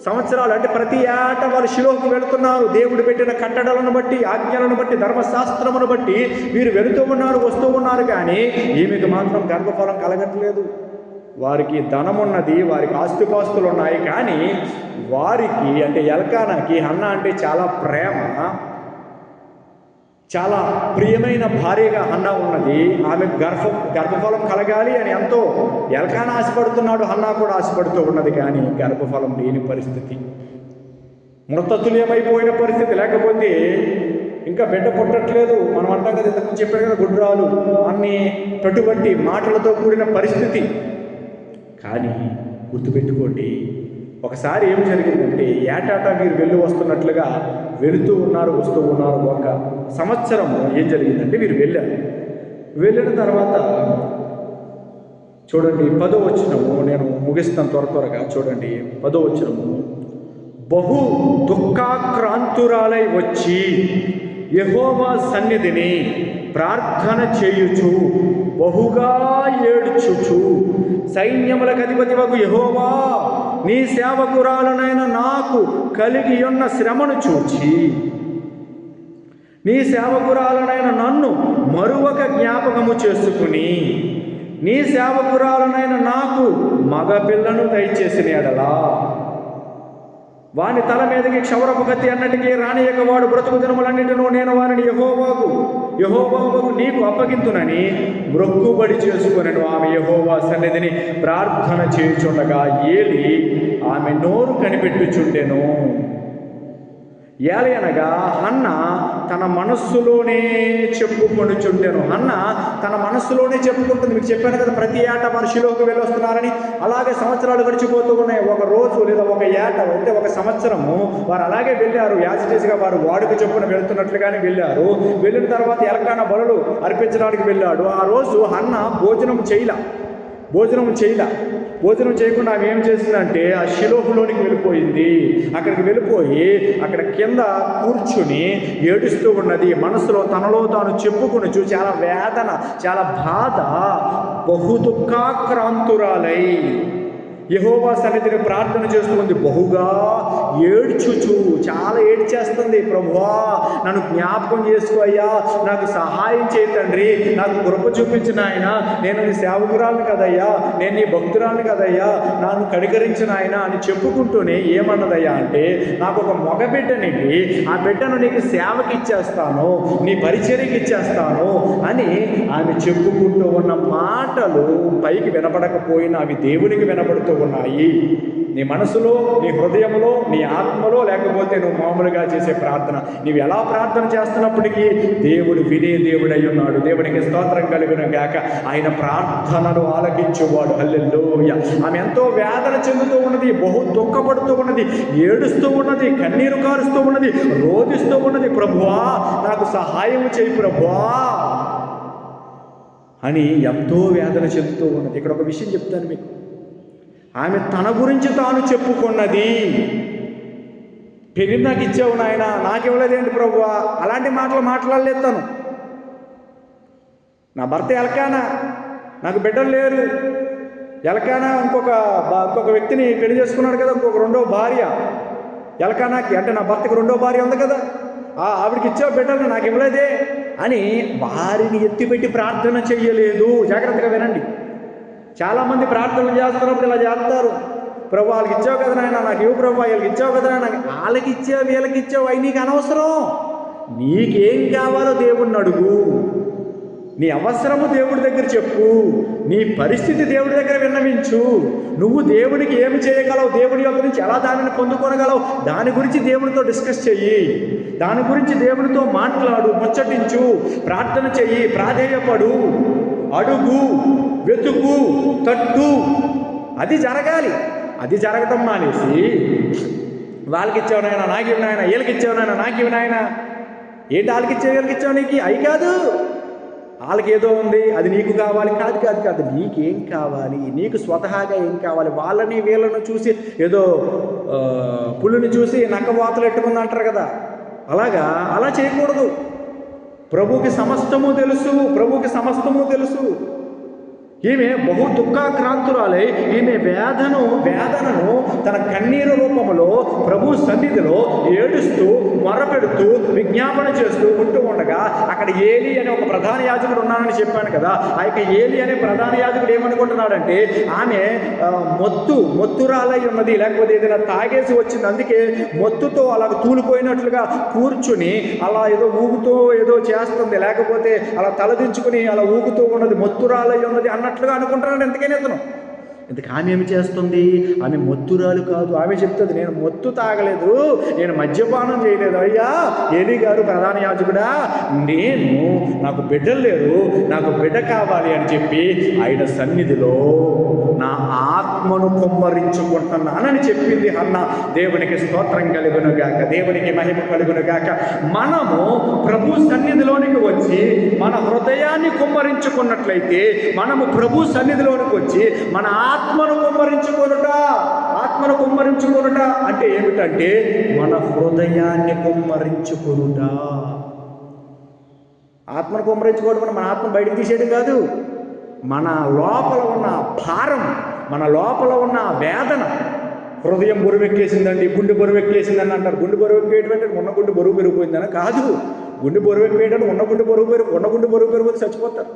సంవత్సరాలు అంటే ప్రతి ఏటా వాళ్ళు షిలోహుకు వెళుతున్నారు. దేవుడు పెట్టిన కట్టడలను బట్టి, ఆజ్ఞలను బట్టి, ధర్మశాస్త్రమును బట్టి వీరు వెళుతూ ఉన్నారు, వస్తూ ఉన్నారు. కానీ ఈమెకు మాత్రం గర్భఫలం కలగట్లేదు. వారికి ధనం ఉన్నది, వారికి ఆస్తిపాస్తులు ఉన్నాయి. కానీ వారికి అంటే ఎల్కానాకి హన్నా అంటే చాలా ప్రేమ, చాలా ప్రియమైన భార్యగా హన్నా ఉన్నది. ఆమె గర్భఫలం కలగాలి అని ఎంతో ఎల్కానా ఆశపడుతున్నాడు, హన్నా కూడా ఆశపడుతూ ఉన్నది. కానీ గర్భఫలం లేని పరిస్థితి, మృతతుల్యమైపోయిన పరిస్థితి. లేకపోతే ఇంకా బిడ్డ పుట్టట్లేదు. మనం అంటాం కదా, ఇంతకు చెప్పాడు కదా, గుడ్రాలు అన్ని అటువంటి మాటలతో కూడిన పరిస్థితి. కానీ గుర్తుపెట్టుకోండి, ఒకసారి ఏం జరిగిందంటే ఏటాటా మీరు వెళ్ళి వస్తున్నట్లుగా వెళుతూ ఉన్నారు, వస్తూ ఉన్నారు. ఒక సంవత్సరం ఏం జరిగిందంటే వీరు వెళ్ళిన తర్వాత చూడండి 10వ వచనము, నేను ముగిస్తాను త్వరగా. చూడండి 10వ వచనము. బహు దుఃఖాక్రాంతురాలై వచ్చి యెహోవా సన్నిధిని ప్రార్థన చేయుచు బహుగా ఏడ్చుచు, సైన్యములకు అధిపతివగు యెహోవా, నీ సేవకురాలనైన నాకు కలిగి ఉన్న శ్రమను చూచి నీ సేవకురాలనైన నన్ను మరువక జ్ఞాపకము చేసుకుని నీ సేవకురాలనైన నాకు మగపిల్లను దయచేసిన ఎడలా వాని తల మీదకి క్షౌరపు కత్తి అన్నటికీ రానియక వాడు బ్రతుకు దినములన్నిటినూ నేను వారిని యెహోవాకు నీకు అప్పగింతునని మ్రొక్కుబడి చేసుకొనెను. ఆమె యెహోవా సన్నిధిని ప్రార్థన చేయుచుండగా ఏలి ఆమె నోరు కనిపెట్టుచుండెను. ఏలయనగా హన్న తన మనస్సులోనే చెప్పుకొనుచుండెను. హన్న తన మనస్సులోనే చెప్పుకుంటుంది. మీకు చెప్పాను కదా, ప్రతి ఏటా వారు షిలోకి వెళ్ళొస్తున్నారని. అలాగే సంవత్సరాలు గడిచిపోతూ ఉన్నాయి. ఒక రోజు లేదా ఒక ఏట అంటే ఒక సంవత్సరము వారు అలాగే వెళ్ళారు. యాజిటీస్గా వారు వాడుక చొప్పున వెళ్తున్నట్లుగానే వెళ్ళారు. వెళ్ళిన తర్వాత ఎలకానా బలులు అర్పించడానికి వెళ్ళాడు. ఆ రోజు హన్న భోజనం చేయకుండా ఆమె ఏం చేసిందంటే ఆ షిలోహులోనికి వెళ్ళిపోయింది. అక్కడికి వెళ్ళిపోయి అక్కడ కింద కూర్చుని ఏడుస్తూ ఉన్నది. మనసులో తనలో తాను చెప్పుకొనుచు చాలా వేదన, చాలా బాధ, బహు దుఃఖాక్రాంతురాలై యెహోవా సన్నిధిని ప్రార్థన చేస్తుంది. బహుగా ఏడ్చుచు, చాలా ఏడ్చేస్తుంది. ప్రభువా, నన్ను జ్ఞాపకం చేసుకో అయ్యా, నాకు సహాయం చేయి తండ్రి, నాకు కృప చూపించిన ఆయన, నేను నీ సేవకురాలను కదయ్యా, నేను నీ భక్తురాలను కదయ్యా, నన్ను కనికరించిన ఆయన అని చెప్పుకుంటూనే ఏమన్నదయ్యా అంటే, నాకు ఒక మగ బిడ్డనివ్వి, ఆ బిడ్డను నీకు సేవకి ఇచ్చేస్తాను, నీ పరిచర్యకి ఇచ్చేస్తాను అని ఆమె చెప్పుకుంటూ ఉన్న మాటలు పైకి వినపడకపోయినా అవి దేవునికి వినపడుతూ ఉన్నాయి. నీ మనసులో, నీ హృదయంలో, నీ ఆత్మలో, లేకపోతే నువ్వు మామూలుగా చేసే ప్రార్థన, నీవు ఎలా ప్రార్థన చేస్తున్నప్పటికీ దేవుడు వినే దేవుడై ఉన్నాడు. దేవునికి స్తోత్రం కలుగును గాక. ఆయన ప్రార్థనలు ఆలకించువాడు. హల్లెలూయా. ఆమె ఎంతో వేదన చెందుతూ ఉన్నది, బహు దుఃఖపడుతూ ఉన్నది, ఏడుస్తూ ఉన్నది, కన్నీరు కారుస్తూ ఉన్నది, రోధిస్తూ ఉన్నది. ప్రభువా, నాకు సహాయం చేయి ప్రభువా అని ఎంతో వేదన చెందుతూ ఉన్నది. ఇక్కడ ఒక విషయం చెప్తాను మీకు. ఆమె తన గురించి తాను చెప్పుకున్నది. పెళ్లి నాకు ఇచ్చావు నాయన, నాకివ్వలేదేంటి ప్రభువా, అలాంటి మాటలు మాట్లాడలేదు తను. నా భర్త ఎలకానా, నాకు బిడ్డలు లేరు. ఎలకానా ఇంకొక వ్యక్తిని పెళ్లి చేసుకున్నాడు కదా, ఇంకొక రెండో భార్య. ఎలకానాకి అంటే నా భర్తకి రెండో భార్య ఉంది కదా, ఆవిడికి ఇచ్చావు బిడ్డలు, నాకు ఇవ్వలేదే అని వారిని ఎత్తిపెట్టి ప్రార్థన చెయ్యలేదు. జాగ్రత్తగా వినండి. చాలామంది ప్రార్థనలు చేస్తున్నప్పుడు ఇలా చేస్తారు. ప్రభు, వాళ్ళకి ఇచ్చావు కదా నాయన, నాకు ఇవ్వు ప్రభు, వీళ్ళకి ఇచ్చావు కదా నాకు, వాళ్ళకి ఇచ్చావు వీళ్ళకి ఇచ్చావు అవి నీకు అనవసరం. నీకేం కావాలో దేవుడిని అడుగు, నీ అవసరము దేవుడి దగ్గర చెప్పు, నీ పరిస్థితి దేవుడి దగ్గర విన్నవించు. నువ్వు దేవుడికి ఏమి చేయగలవు, దేవుడి యొక్క నుంచి ఎలా దానిని పొందుకోనగలవు, దాని గురించి దేవుడితో డిస్కస్ చెయ్యి, దాని గురించి దేవుడితో మాట్లాడు, ముచ్చటించు, ప్రార్థన చెయ్యి, ప్రాధేయపడు, అడుగు, వెతుకు, తట్టు. అది జరగాలి. అది జరగటం మానేసి వాళ్ళకి ఇచ్చావు నాయన, నాకు ఇవ్వు నాయన, వీళ్ళకి ఇచ్చావు నాయన, నాకు ఇవ్వు నాయన. ఏంటి వాళ్ళకి ఇచ్చావు వీళ్ళకి ఇచ్చావు, నీకు అవి కాదు, వాళ్ళకి ఏదో ఉంది అది నీకు కావాలి. కాదు, నీకేం కావాలి, నీకు స్వతహాగా ఏం కావాలి. వాళ్ళని వీళ్ళను చూసి ఏదో పులిని చూసి నక్క వాతలు ఎట్టుకుంది అంటారు కదా, అలా చేయకూడదు. ప్రభువుకి సమస్తము తెలుసు. ఈమె బహు దుఃఖాక్రాంతురాలై ఈమె వేదనను తన కన్నీరు రూపంలో ప్రభు సన్నిధిలో ఏడుస్తూ మొరపెడుతూ విజ్ఞాపన చేస్తూ ఉంటూ ఉండగా అక్కడ ఏలి అనే ఒక ప్రధాన యాజకుడు ఉన్నానని చెప్పాను కదా. ఆ యొక్క ఏలి అనే ప్రధాన యాజకుడు ఏమనుకుంటున్నాడంటే ఆమె మొత్తురాలై ఉన్నది, లేకపోతే ఏదైనా తాగేసి వచ్చింది, అందుకే మొత్తుతో అలా తూలిపోయినట్లుగా కూర్చుని అలా ఏదో ఊగుతూ ఏదో చేస్తుంది, లేకపోతే అలా తలదించుకుని అలా ఊగుతూ ఉన్నది, మొత్తురాలై ఉన్నది అన్నట్లుగా అనుకుంటున్నాడు. ఎందుకైనా అతను ఇంతకు ఆమె ఏమి చేస్తుంది, ఆమె మొత్తురాలు కాదు. ఆమె చెప్తుంది, నేను మొత్తు తాగలేదు, నేను మద్యపానం చేయలేదు. అయ్యా ఏలీ గారు, ప్రధాన యాజకుడా, నాకు బిడ్డలు లేరు, నాకు బిడ్డ కావాలి అని చెప్పి ఆయన సన్నిధిలో నా ఆత్మను కుమ్మరించుకుంటున్నానని చెప్పింది హన్న. దేవునికి స్తోత్రం కలుగును గాక, దేవునికి మహిమ కలుగును గాక. మనము ప్రభు సన్నిధిలోనికి వచ్చి మన హృదయాన్ని కుమ్మరించుకున్నట్లయితే, మనము ప్రభు సన్నిధిలోనికి వచ్చి మన ఆత్మను కుమ్మరించుకొనుట అంటే ఏమిటంటే మన హృదయాన్ని కుమ్మరించుకొనుట. ఆత్మను కుమ్మరించుకోవడం మన ఆత్మ బయటికి తీసేయడం కాదు, మన లోపల ఉన్న భారం, మన లోపల ఉన్న వేదన. హృదయం బరువెక్కేసిందండి, గుండె బరువెక్కేసిందని అంటారు. గుండె బరువెక్కేయడం అంటే ఉన్న గుండె బరువు పెరిగిపోయిందని కాదు. గుండె బరువెక్కేయడం ఉన్న గుండె బరువు పెరిగిపోతే చచ్చిపోతారు.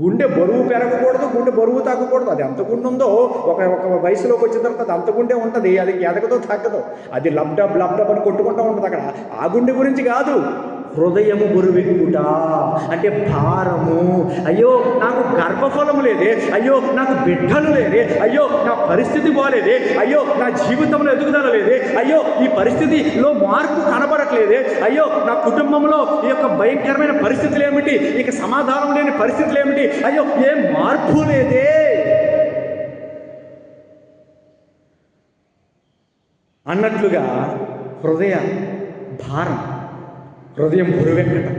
గుండె బరువు పెరగకూడదు, గుండె బరువు తగ్గకూడదు. అది ఎంత గుండె ఉందో ఒక వయసులోకి వచ్చిన తర్వాత అది అంత గుండె ఉంటుంది, అది ఎదగదో తగ్గదు, అది లబ్డబ్ అని కొట్టుకుంటూ ఉంటుంది. అక్కడ ఆ గుండె గురించి కాదు, హృదయము బరువెక్కుట అంటే భారము. అయ్యో నాకు గర్భఫలం లేదే, అయ్యో నాకు బిడ్డలు లేదే, అయ్యో నా పరిస్థితి బాలేదే, అయ్యో నా జీవితంలో ఎదుగుదల లేదే, అయ్యో ఈ పరిస్థితిలో మార్పు కనబడట్లేదే, అయ్యో నా కుటుంబంలో ఈ యొక్క భయంకరమైన పరిస్థితులు ఏమిటి, ఇక సమాధానం లేని పరిస్థితులు ఏమిటి, అయ్యో ఏ మార్పు లేదే అన్నట్లుగా హృదయ భారం, హృదయం బరువెక్కటం,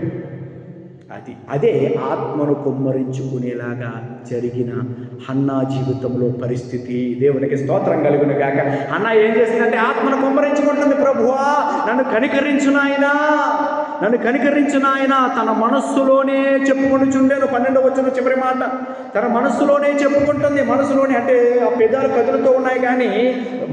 అదే ఆత్మను కుమ్మరించుకునేలాగా జరిగిన హన్నా జీవితంలో పరిస్థితి. దేవునికి స్తోత్రం కలుగును గాక. హన్నా ఏం చేసిందంటే ఆత్మను కుమ్మరించుకుంటుంది. ప్రభువా నన్ను కనికరించు నాయనా, నన్ను కనికరించు నాయనా. తన మనస్సులోనే చెప్పుకొనుచుండేను. 12వ వచనం చివరి మాట, తన మనస్సులోనే చెప్పుకుంటుంది. మనసులోనే అంటే ఆ పెదాలు కదులుతూ ఉన్నాయి కానీ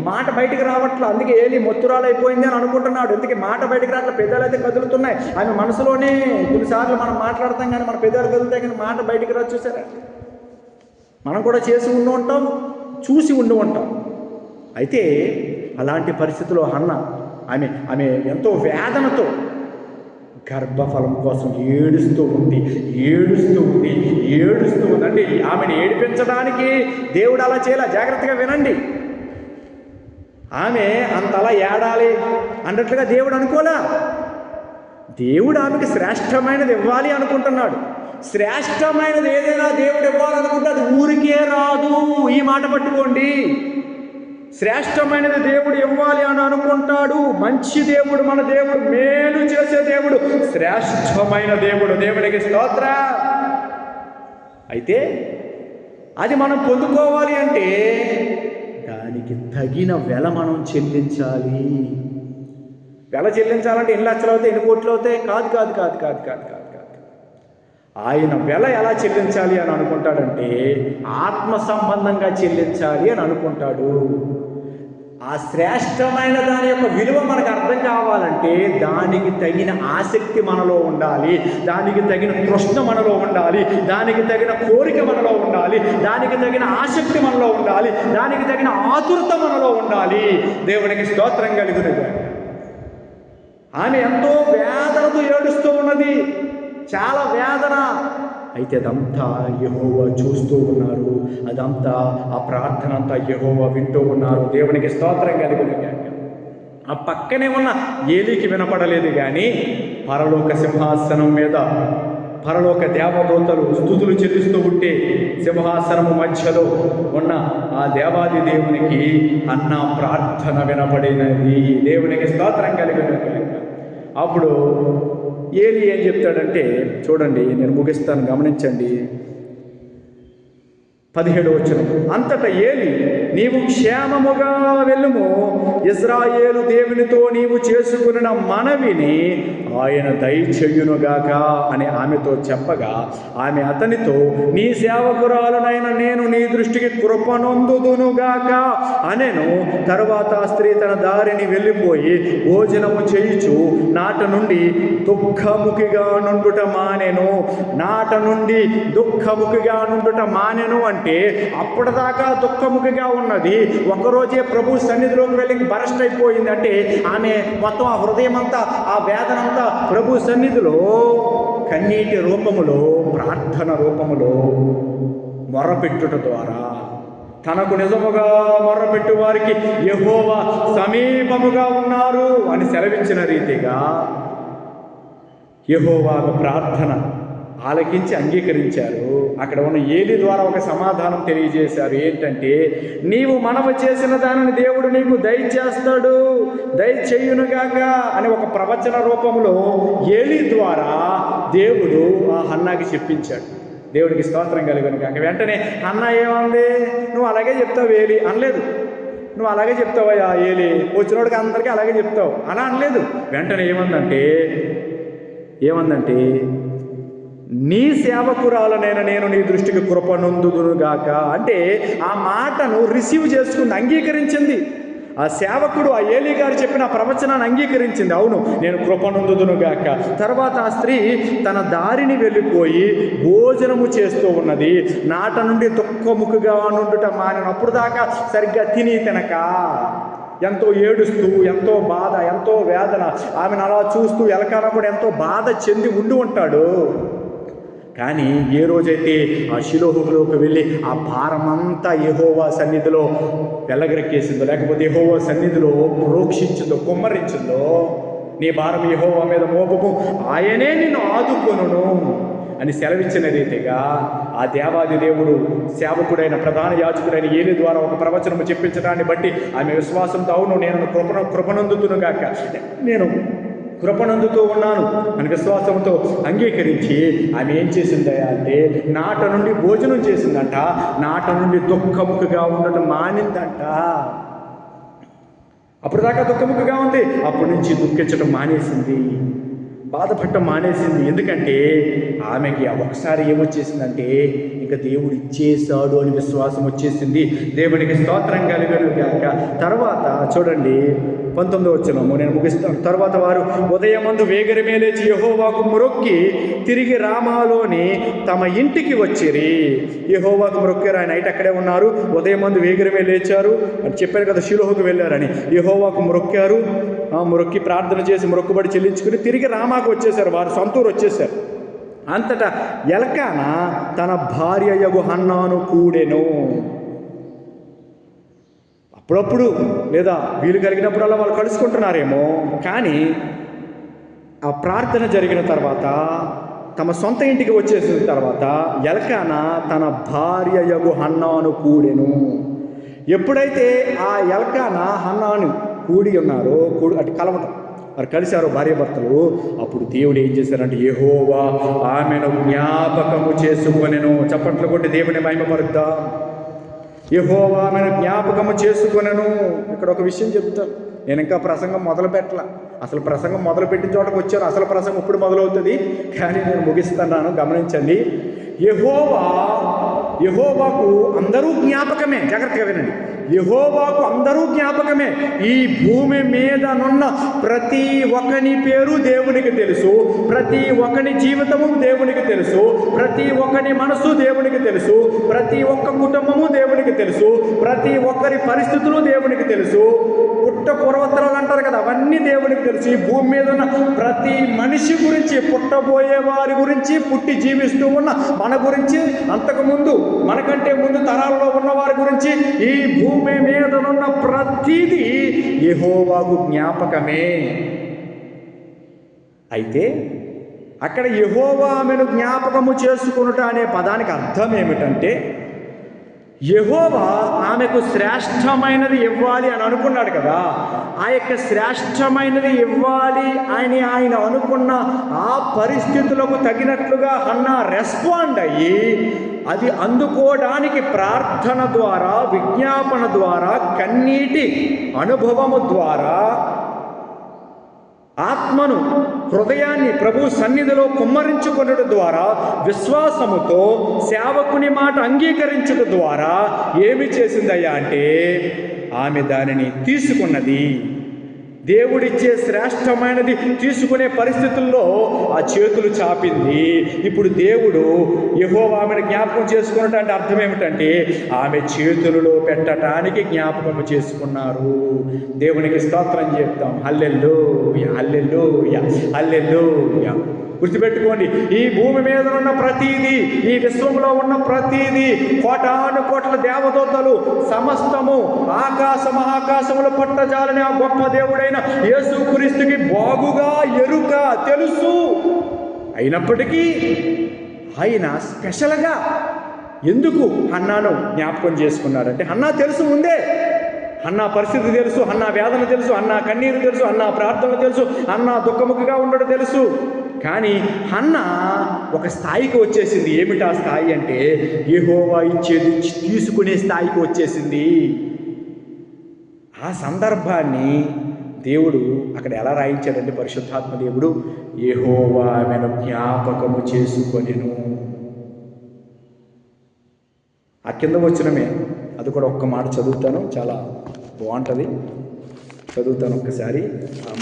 మాట బయటికి రావట్లా. అందుకే ఏలి మొత్తురాలైపోయింది అని అనుకుంటున్నాడు. ఎందుకే మాట బయటికి రావట్ల, పెదాలు అయితే కదులుతున్నాయి. ఆమె మనసులోనే. కొన్నిసార్లు మనం మాట్లాడతాం కానీ మన పెదాలు కదులుతాయి కానీ మాట బయటికి రాదు. చూసారా, మనం కూడా చేసి ఉండి ఉంటాం, చూసి ఉండి ఉంటాం. అయితే అలాంటి పరిస్థితిలో హన్న ఆమె ఎంతో వేదనతో గర్భఫలం కోసం ఏడుస్తూ ఉంది. అంటే ఆమెను ఏడిపించడానికి దేవుడు అలా చేయాలి. జాగ్రత్తగా వినండి. ఆమె అంతలా ఏడాలి అన్నట్లుగా దేవుడు అనుకోలా. దేవుడు ఆమెకి శ్రేష్టమైనది ఇవ్వాలి అనుకుంటున్నాడు. శ్రేష్టమైనది ఏదైనా దేవుడు ఇవ్వాలనుకుంటే అది ఊరికే రాదు. ఈ మాట పట్టుకోండి. శ్రేష్టమైనది దేవుడు ఇవ్వాలి అని అనుకుంటాడు. మంచి దేవుడు, మన దేవుడు, మేలు చేసే దేవుడు, శ్రేష్టమైన దేవుడు. దేవుడికి స్తోత్ర. అయితే అది మనం పొందుకోవాలి అంటే దానికి తగిన వెల మనం చెల్లించాలి. వెల చెల్లించాలంటే ఎన్ని లక్షలు అవుతాయి, ఎన్ని కోట్లు అవుతాయి? కాదు. ఆయన వెల ఎలా చెల్లించాలి అని అనుకుంటాడంటే ఆత్మ సంబంధంగా చెల్లించాలి అని అనుకుంటాడు. ఆ శ్రేష్టమైన దాని యొక్క విలువ మనకు అర్థం కావాలంటే దానికి తగిన ఆసక్తి మనలో ఉండాలి, దానికి తగిన తృష్ణ మనలో ఉండాలి, దానికి తగిన కోరిక మనలో ఉండాలి, దానికి తగిన ఆసక్తి మనలో ఉండాలి, దానికి తగిన ఆతురత మనలో ఉండాలి. దేవునికి స్తోత్రం కలుగునుగా. ఆమె ఎంతో వేదనతో ఏడుస్తూ ఉన్నది, చాలా వేదన. అయితే అదంతా యెహోవా చూస్తూ ఉన్నారు. అదంతా ఆ ప్రార్థన అంతా యెహోవా వింటూ ఉన్నారు. దేవునికి స్తోత్రం కలుగునుగా. ఆ పక్కనే ఉన్న ఏలీకి వినపడలేదు కానీ పరలోక సింహాసనం మీద పరలోక దేవదూతలు స్తుతులు చెల్లిస్తూ ఉంటే సింహాసనము మధ్యలో ఉన్న ఆ దేవాది దేవునికి అన్న ప్రార్థన వినపడినది. దేవునికి స్తోత్రం కలుగునుగా. అప్పుడు ఏలి ఏం చెప్తాడంటే చూడండి, నేను ముగిస్తాను, గమనించండి. 17వ వచనం, అంతటా ఏలి నీవు క్షేమముగా వెళ్ళుము, ఇశ్రాయేలు దేవునితో నీవు చేసుకున్న మనవిని ఆయన దయచేయునుగాక అని ఆమెతో చెప్పగా ఆమె అతనితో నీ సేవకురాలునైన నేను నీ దృష్టికి కృపనొందుదునుగాక అనెను. తరువాత ఆ స్త్రీ తన దారిని వెళ్ళిపోయి భోజనము చేయుచు నాట నుండి దుఃఖముఖిగా నుండుట మానెను. నాట నుండి దుఃఖముఖిగా నుండుట మానెను అంటే అప్పటిదాకా దుఃఖముఖిగా ఉన్నది ఒకరోజే ప్రభు సన్నిధిలోకి వెళ్ళి బరస్ట్ అయిపోయింది. అంటే ఆమె మొత్తం ఆ హృదయం అంతా, ఆ వేదన అంతా ప్రభు సన్నిధిలో కన్నీటి రూపములో, ప్రార్థన రూపములో మొర్రపెట్టుట ద్వారా తనకు నిజముగా మొర్రపెట్టు వారికి యెహోవా సమీపముగా ఉన్నారు అని సెలవిచ్చిన రీతిగా యెహోవా ప్రార్థన ఆలకించి అంగీకరించారు. అక్కడ ఉన్న ఏలి ద్వారా ఒక సమాధానం తెలియజేశారు. ఏంటంటే నీవు మనవి చేసిన దానిని దేవుడు నీకు దయచేస్తాడు, దయచేయునుగాక అని ఒక ప్రవచన రూపంలో ఏలి ద్వారా దేవుడు ఆ హన్నాకి చెప్పించాడు. దేవుడికి స్తోత్రం కలుగునుగాక. వెంటనే హన్నా ఏమంది, నువ్వు అలాగే చెప్తావు ఏలి అనలేదు. నువ్వు అలాగే చెప్తావయ్యా ఏలి, వచ్చినోడికి అందరికీ అలాగే చెప్తావు అలా అనలేదు. వెంటనే ఏమందంటే నీ సేవకురాలనైనా నేను నీ దృష్టికి కృపనొందుదునుగాక అంటే ఆ మాటను రిసీవ్ చేసుకుంది, అంగీకరించింది. ఆ సేవకుడు ఆ ఏలీ గారు చెప్పిన ప్రవచనాన్ని అంగీకరించింది. అవును, నేను కృపనొందుదునుగాక. తర్వాత ఆ స్త్రీ తన దారిని వెళ్ళిపోయి భోజనము చేస్తూ ఉన్నది. నాట నుండి దుఃఖముఖిగా నుండుట మానను. అప్పుడు దాకా సరిగ్గా తినక ఎంతో ఏడుస్తూ, ఎంతో బాధ, ఎంతో వేదన, ఆమెను అలా చూస్తూ ఎలకానా కూడా ఎంతో బాధ చెంది ఉండి ఉంటాడు. కానీ ఏ రోజైతే ఆ షిలోహులోకి వెళ్ళి ఆ భారమంతా యెహోవా సన్నిధిలో వెళ్ళగరెక్కేసిందో, లేకపోతే యెహోవా సన్నిధిలో ప్రోక్షించిందో, కుమ్మరించిందో, నీ భారం యెహోవా మీద మోపము, ఆయనే నిన్ను ఆదుకొనును అని సెలవిచ్చిన రీతిగా ఆ దేవాది దేవుడు సేవకుడైన ప్రధాన యాజకుడైన ఏలి ద్వారా ఒక ప్రవచనము చెప్పించడాన్ని బట్టి ఆమె విశ్వాసంతో, అవును నేను కృపనందుతునుగాక, నేను కృపనందుతూ ఉన్నాను అని విశ్వాసంతో అంగీకరించి ఆమె ఏం చేసిందయా అంటే నాట నుండి భోజనం చేసిందంట, నాట నుండి దుఃఖముఖగా ఉండటం మానిందంట. అప్పుడు దాకా దుఃఖముఖగా ఉంది, అప్పటి నుంచి దుఃఖించడం మానేసింది, బాధపడటం మానేసింది. ఎందుకంటే ఆమెకి ఒకసారి ఏమొచ్చేసిందంటే ఇంకా దేవుడు ఇచ్చేశాడు అని విశ్వాసం వచ్చేసింది. దేవునికి స్తోత్రం కలుగును గాక. తర్వాత చూడండి 19వ వచనము, నేను ముగిస్తాను. తర్వాత వారు ఉదయమందు వేగరమే లేచి యెహోవాకు మొరొక్కి తిరిగి రామాలోని తమ ఇంటికి వచ్చిరి. యెహోవాకు మొరొక్కారు, ఆయన నైట్ అక్కడే ఉన్నారు. ఉదయమందు వేగరమే లేచారు అని చెప్పారు కదా, షిలోహుకు వెళ్ళారని. యెహోవాకు మొరొక్కారు, మొరొక్కి ప్రార్థన చేసి మొరొక్కుబడి చెల్లించుకుని తిరిగి రామాకు వచ్చేసారు, వారు సొంతూరు వచ్చేసారు. అంతటా ఎల్కానా తన భార్య యగు హన్నాను కూడెను. అప్పుడప్పుడు లేదా వీలు కలిగినప్పుడల్లా వాళ్ళు కలుసుకుంటున్నారేమో, కానీ ఆ ప్రార్థన జరిగిన తర్వాత, తమ సొంత ఇంటికి వచ్చేసిన తర్వాత ఎల్కానా తన భార్య యగు హన్నాను కూడెను. ఎప్పుడైతే ఆ ఎల్కానా హన్నాను కూడి ఉన్నారో, అటు కలవటం, వారు కలిశారు భార్యాభర్తలు, అప్పుడు దేవుడు ఏం చేశారంటే యెహోవా ఆమెను జ్ఞాపకము చేసుకొనెను. చప్పట్లు కొట్టి దేవుని మహిమపరుద్దాం. యెహోవా ఆమెను జ్ఞాపకము చేసుకొనెను. ఇక్కడ ఒక విషయం చెప్తాను, నేను ఇంకా ప్రసంగం మొదలు పెట్టాల. అసలు ప్రసంగం మొదలు పెట్టిన చోటకు వచ్చాను, అసలు ప్రసంగం ఇప్పుడు మొదలవుతుంది, కానీ నేను ముగిస్తున్నాను, గమనించండి. యెహోవాకు అందరూ జ్ఞాపకమే. జాగ్రత్తగా వినండి, యెహోవాకు అందరూ జ్ఞాపకమే. ఈ భూమి మీదనున్న ప్రతి ఒక్కని పేరు దేవునికి తెలుసు, ప్రతి ఒక్కని జీవితము దేవునికి తెలుసు, ప్రతి ఒక్కని మనసు దేవునికి తెలుసు, ప్రతి ఒక్క కుటుంబము దేవునికి తెలుసు, ప్రతి ఒక్కరి పరిస్థితులు దేవునికి తెలుసు. పుట్ట పూర్వోత్తరాలు అంటారు కదా, అవన్నీ దేవునికి తెలుసు. ఈ భూమి మీద ఉన్న ప్రతి మనిషి గురించి, పుట్టబోయే వారి గురించి, పుట్టి జీవిస్తూ ఉన్న మన గురించి, అంతకుముందు మనకంటే ముందు తరాలలో ఉన్న వారి గురించి, ఈ భూమి మీదనున్న ప్రతిదీ యెహోవాకు జ్ఞాపకమే. అయితే అక్కడ యెహోవా ఆమెను జ్ఞాపకము చేసుకొనుట అనే పదానికి అర్థం ఏమిటంటే, యెహోవా ఆమెకు శ్రేష్టమైనది ఇవ్వాలి అని అనుకున్నాడు కదా, ఆ యొక్క శ్రేష్టమైనది ఇవ్వాలి అని ఆయన అనుకున్న ఆ పరిస్థితులకు తగినట్లుగా హన్నా రెస్పాండ్ అయ్యి, అది అందుకోవడానికి ప్రార్థన ద్వారా, విజ్ఞాపన ద్వారా, కన్నీటి అనుభవము ద్వారా, ఆత్మను, హృదయాన్ని ప్రభు సన్నిధిలో కుమ్మరించుకొనడం ద్వారా, విశ్వాసముతో సేవకుని మాట అంగీకరించడం ద్వారా ఏమి చేసిందయ్యా అంటే ఆమె దానిని తీసుకున్నది. దేవుడిచ్చే శ్రేష్టమైనది తీసుకునే పరిస్థితుల్లో ఆ చేతులు చాపింది. ఇప్పుడు దేవుడు యెహోవా ఆమెను జ్ఞాపకం చేసుకున్నట్టు అంటే అర్థం ఏమిటంటే ఆమె చేతులలో పెట్టడానికి జ్ఞాపకం చేసుకున్నారు. దేవునికి స్తోత్రం చెప్తాం. హల్లెలూయా, హల్లెలూయా, హల్లెలూయా. గుర్తుపెట్టుకోండి, ఈ భూమి మీద ఉన్న ప్రతీది, ఈ విశ్వంలో ఉన్న ప్రతీది, కోటాను కోట్ల దేవదూతలు, సమస్తము ఆకాశ మహాకాశములు పట్టజాలని ఆ గొప్ప దేవుడైన యేసుక్రీస్తుకి బాగుగా ఎరుక, తెలుసు. అయినప్పటికీ ఆయన స్పెషల్గా ఎందుకు హన్నాను జ్ఞాపకం చేసుకున్నాడంటే, హన్నా తెలుసు ముందే, అన్నా పరిస్థితి తెలుసు, అన్నా వేదన తెలుసు, అన్నా కన్నీరు తెలుసు, అన్నా ప్రార్థనలు తెలుసు, అన్నా దుఃఖముఖగా ఉండడం తెలుసు. కానీ హన్నా ఒక స్థాయికి వచ్చేసింది. ఏమిటి ఆ స్థాయి అంటే యెహోవా ఇచ్చేది తీసుకునే స్థాయికి వచ్చేసింది. ఆ సందర్భాన్ని దేవుడు అక్కడ ఎలా రాయించాడంటే, పరిశుద్ధాత్మ దేవుడు యెహోవా ఆమెను జ్ఞాపకము చేసుకొనెను. ఆ కింద వచ్చినమే అది కూడా ఒక్క మాట చదువుతాను, చాలా బాగుంటుంది, చదువుతాను ఒక్కసారి.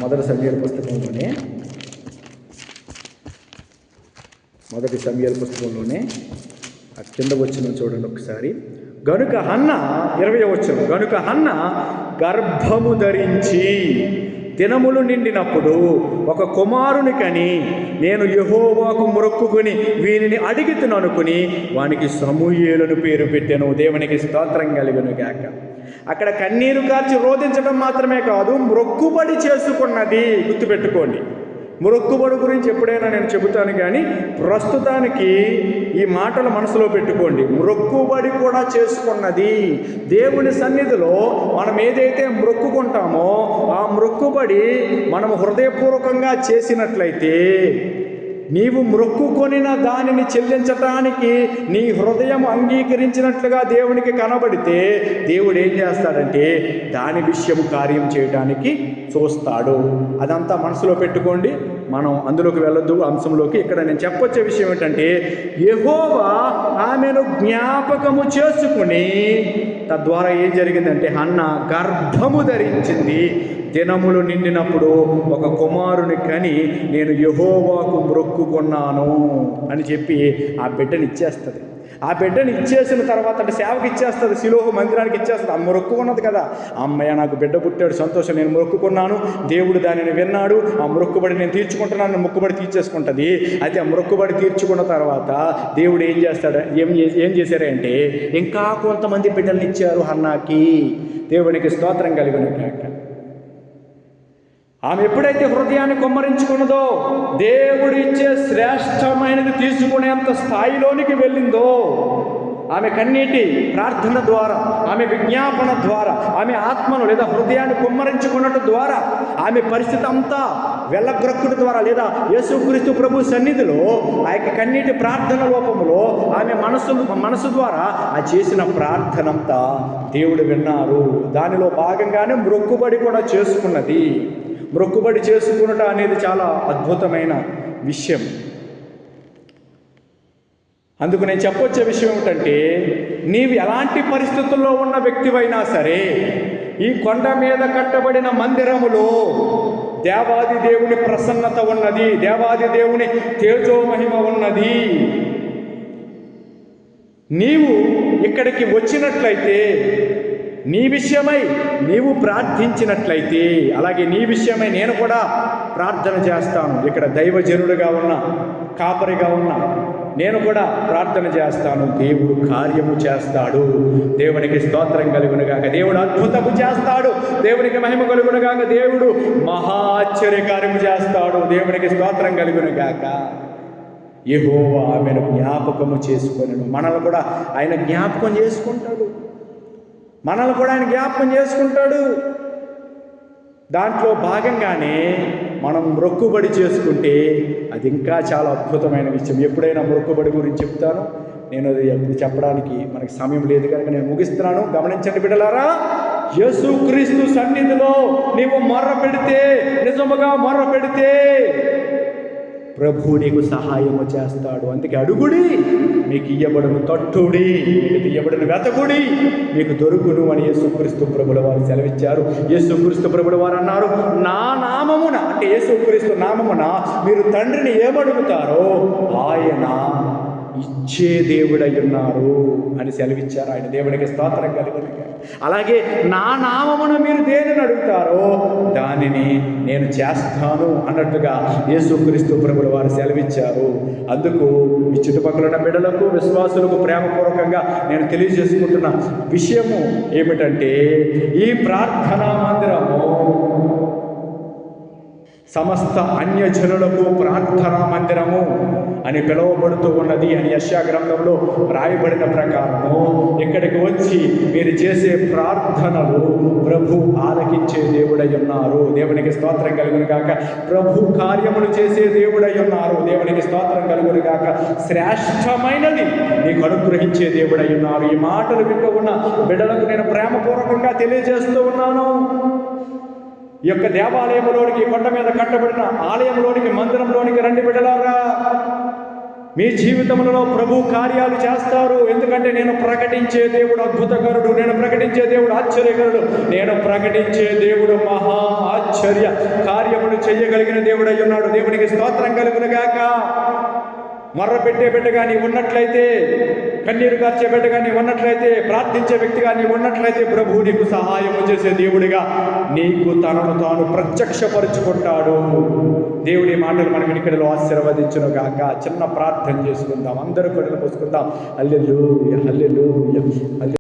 మొదటి సమూయేలు పుస్తకంలోనే, మొదటి సమూయేలు పుస్తకంలోనే ఆ కింద వచ్చిన చూడండి ఒకసారి. గనుక హన్నా 20వ వచనం, గనుక హన్నా గర్భము ధరించి దినములు నిండినప్పుడు ఒక కుమారుని కని నేను యెహోవాకు మొక్కుకొని వీనిని అడిగితుననుకుని వానికి సమూయేలును పేరు పెట్టెను. దేవునికి స్తోత్రం కలుగును గాక. అక్కడ కన్నీరు కార్చి రోధించడం మాత్రమే కాదు, మొక్కుబడి చేసుకున్నది. గుర్తుపెట్టుకోండి, మొక్కుబడి గురించి ఎప్పుడైనా నేను చెబుతాను, కానీ ప్రస్తుతానికి ఈ మాటలు మనసులో పెట్టుకోండి. మొక్కుబడి కూడా చేసుకున్నది. దేవుని సన్నిధిలో మనం ఏదైతే మొక్కుకుంటామో ఆ మొక్కుబడి మనం హృదయపూర్వకంగా చేసినట్లయితే, నీవు మొక్కుకొనిన దానిని చెల్లించటానికి నీ హృదయం అంగీకరించినట్లుగా దేవునికి కనబడితే దేవుడు ఏం చేస్తాడంటే దాని విషయం కార్యం చేయడానికి చూస్తాడు. అదంతా మనసులో పెట్టుకోండి, మనం అందులోకి వెళ్ళొద్దు అంశంలోకి. ఇక్కడ నేను చెప్పొచ్చే విషయం ఏంటంటే, యెహోవా ఆమెను జ్ఞాపకము చేసుకుని, తద్వారా ఏం జరిగిందంటే హన్న గర్భము ధరించింది. దినములు నిండినప్పుడు ఒక కుమారుని కని నేను యెహోవాకు మొక్కుకున్నాను అని చెప్పి ఆ బిడ్డని ఇచ్చేస్తుంది. ఆ బిడ్డని ఇచ్చేసిన తర్వాత అంటే సేవకి ఇచ్చేస్తుంది, శిలోహు మందిరానికి ఇచ్చేస్తుంది. ఆ మొక్కుకున్నది కదా, అమ్మయ్య నాకు బిడ్డ పుట్టాడు సంతోషం, నేను మొక్కుకున్నాను, దేవుడు దానిని విన్నాడు, ఆ మొక్కుబడి నేను తీర్చుకుంటున్నాను, మొక్కుబడి తీర్చేసుకుంటుంది. అయితే ఆ మొక్కుబడి తీర్చుకున్న తర్వాత దేవుడు ఏం చేస్తాడు, ఏం చేశారంటే ఇంకా కొంతమంది బిడ్డల్ని ఇచ్చారు హన్నాకి. దేవునికి స్తోత్రం కలుగును గాక. ఆమె ఎప్పుడైతే హృదయాన్ని కుమ్మరించుకున్నదో, దేవుడు ఇచ్చే శ్రేష్టమైనది తీసుకునేంత స్థాయిలోనికి వెళ్ళిందో, ఆమె కన్నీటి ప్రార్థన ద్వారా, ఆమె విజ్ఞాపన ద్వారా, ఆమె ఆత్మను లేదా హృదయాన్ని కుమ్మరించుకున్నట్టు ద్వారా, ఆమె పరిస్థితి అంతా వెళ్ళగ్రక్కుడు ద్వారా లేదా యేసుక్రీస్తు ప్రభు సన్నిధిలో ఆ యొక్క కన్నీటి ప్రార్థన రూపంలో ఆమె మనసు ద్వారా ఆ చేసిన ప్రార్థన అంతా దేవుడు విన్నారు. దానిలో భాగంగానే మొక్కుబడి కూడా చేసుకున్నది. మొక్కుబడి చేసుకున్నట అనేది చాలా అద్భుతమైన విషయం. అందుకు నేను చెప్పొచ్చే విషయం ఏమిటంటే, నీవు ఎలాంటి పరిస్థితుల్లో ఉన్న వ్యక్తివైనా సరే, ఈ కొండ మీద కట్టబడిన మందిరములో దేవాది దేవుని ప్రసన్నత ఉన్నది, దేవాది దేవుని తేజోమహిమ ఉన్నది. నీవు ఇక్కడికి వచ్చినట్లయితే, నీ విషయమై నీవు ప్రార్థించినట్లయితే, అలాగే నీ విషయమై నేను కూడా ప్రార్థన చేస్తాను. ఇక్కడ దైవజనుడిగా ఉన్నా, కాపరిగా ఉన్నా నేను కూడా ప్రార్థన చేస్తాను. దేవుడు కార్యము చేస్తాడు. దేవునికి స్తోత్రం కలుగునుగాక. దేవుడు అద్భుతము చేస్తాడు. దేవునికి మహిమ కలుగునుగాక. దేవుడు మహాశ్చర్య కార్యము చేస్తాడు. దేవునికి స్తోత్రం కలుగునుగాక. యెహోవా ఆమెను జ్ఞాపకము చేసుకొనెను. మనల్ని కూడా ఆయన జ్ఞాపకం చేసుకుంటాడు. మనల్ని కూడా ఆయన జ్ఞాపకం చేసుకుంటాడు. దాంట్లో భాగంగానే మనం మొక్కుబడి చేసుకుంటే అది ఇంకా చాలా అద్భుతమైన విషయం. ఎప్పుడైనా మొక్కుబడి గురించి చెప్తాను, నేను అది చెప్పడానికి మనకి సమయం లేదు కనుక నేను ముగిస్తున్నాను. గమనించండి బిడ్డలారా, యేసుక్రీస్తు సన్నిధిలో నీవు మొర్ర పెడితే, నిజముగా మొర్ర పెడితే ప్రభు నీకు సహాయము చేస్తాడు. అందుకే అడుగుడి మీకు ఇయ్యబడును, తట్టుడి మీకు తీయబడును, వెతకుడి మీకు దొరుకును అని యేసుక్రీస్తు ప్రభుల వారు సెలవిచ్చారు. యేసుక్రీస్తు ప్రభుల వారు అన్నారు, నా నామమున, అంటే యేసుక్రీస్తు నామమున మీరు తండ్రిని ఏమడుగుతారో ఆయన ఇచ్చే దేవుడై ఉన్నారు అని సెలవిచ్చారు ఆయన. దేవునికి స్తోత్రం కలుగును. అలాగే నా నామమున మీరు దేనిని అడుగుతారో దానిని నేను చేస్తాను అన్నట్టుగా యేసుక్రీస్తు ప్రభుల వారు సెలవిచ్చారు. అందుకు ఈ చుట్టుపక్కల ఉన్న బిడ్డలకు, విశ్వాసులకు ప్రేమపూర్వకంగా నేను తెలియజేసుకుంటున్న విషయము ఏమిటంటే, ఈ ప్రార్థనా మందిరము సమస్త అన్యజనులకు ప్రార్థనా మందిరము అని పిలువబడుతూ ఉన్నది అని యెషయా గ్రంథంలో రాయబడిన ప్రకారము ఇక్కడికి వచ్చి మీరు చేసే ప్రార్థనలు ప్రభు ఆలకించే దేవుడై ఉన్నారు. దేవునికి స్తోత్రం కలుగును గాక. ప్రభు కార్యములు చేసే దేవుడై ఉన్నారు. దేవునికి స్తోత్రం కలుగును గాక. శ్రేష్టమైనది నీకు అనుగ్రహించే దేవుడై ఉన్నారు. ఈ మాటలు వింటూ ఉన్న బిడ్డలకు నేను ప్రేమపూర్వకంగా తెలియజేస్తూ ఉన్నాను. ఈ యొక్క దేవాలయంలోనికి, కొండ మీద కట్టబడిన ఆలయంలోనికి, మందిరంలోనికి రండి బిడ్డలారా. మీ జీవితంలో ప్రభు కార్యాలు చేస్తారు. ఎందుకంటే నేను ప్రకటించే దేవుడు అద్భుతకరుడు, నేను ప్రకటించే దేవుడు ఆశ్చర్యకరుడు, నేను ప్రకటించే దేవుడు మహా ఆశ్చర్య కార్యములు చేయగలిగిన దేవుడై ఉన్నాడు. దేవునికి స్తోత్రం కలుగును గాక. మర్ర పెట్టే బిడ్డగా నీ ఉన్నట్లయితే, కన్నీరు కార్చే బిడ్డగా నీ ఉన్నట్లయితే, ప్రార్థించే వ్యక్తిగా నీ ఉన్నట్లయితే, ప్రభువు నీకు సహాయము చేసే దేవుడిగా నీకు తనను తాను ప్రత్యక్షపరుచుకుంటాడు. దేవుడి మాటలు మన వినికిడిలో ఆశీర్వదించును గాక. చిన్న ప్రార్థన చేసుకుందాం, అందరూ కడులు పోసుకుందాం. హల్లెలూయా, హల్లెలూయా, హల్లెలూయా.